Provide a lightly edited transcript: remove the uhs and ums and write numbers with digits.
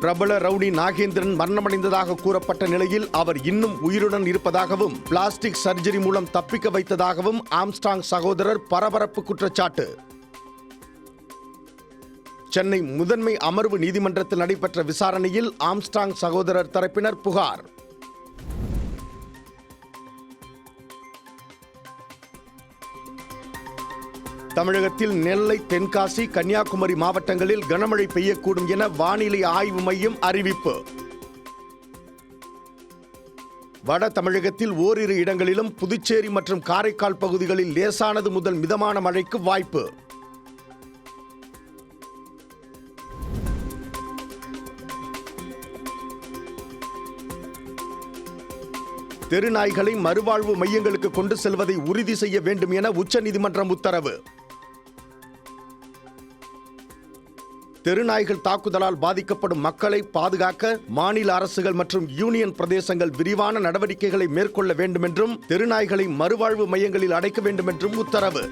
பிரபல ரவுடி நாகேந்திரன் மரணமடைந்ததாக கூறப்பட்ட நிலையில் அவர் இன்னும் உயிருடன் இருப்பதாகவும் பிளாஸ்டிக் சர்ஜரி மூலம் தப்பிக்க வைத்ததாகவும் ஆம்ஸ்ட்ராங் சகோதரர் பரபரப்பு குற்றச்சாட்டு. சென்னை முதன்மை அமர்வு நீதிமன்றத்தில் நடைபெற்ற விசாரணையில் ஆம்ஸ்ட்ராங் சகோதரர் தரப்பினர் புகார். தமிழகத்தில் நெல்லை, தென்காசி, கன்னியாகுமரி மாவட்டங்களில் கனமழை பெய்யக்கூடும் என வானிலை ஆய்வு மையம் அறிவிப்பு. வட தமிழகத்தில் ஓரிரு இடங்களிலும் புதுச்சேரி மற்றும் காரைக்கால் பகுதிகளில் லேசானது முதல் மிதமான மழைக்கு வாய்ப்பு. தெருநாய்களை மறுவாழ்வு மையங்களுக்கு கொண்டு செல்வதை உறுதி செய்ய வேண்டும் என உச்சநீதிமன்றம் உத்தரவு. தெருநாய்கள் தாக்குதலால் பாதிக்கப்படும் மக்களை பாதுகாக்க மாநில அரசுகள் மற்றும் யூனியன் பிரதேசங்கள் விரிவான நடவடிக்கைகளை மேற்கொள்ள வேண்டும் என்றும் தெருநாய்களை மறுவாழ்வு மையங்களில் அடைக்க வேண்டும் என்றும் உத்தரவு.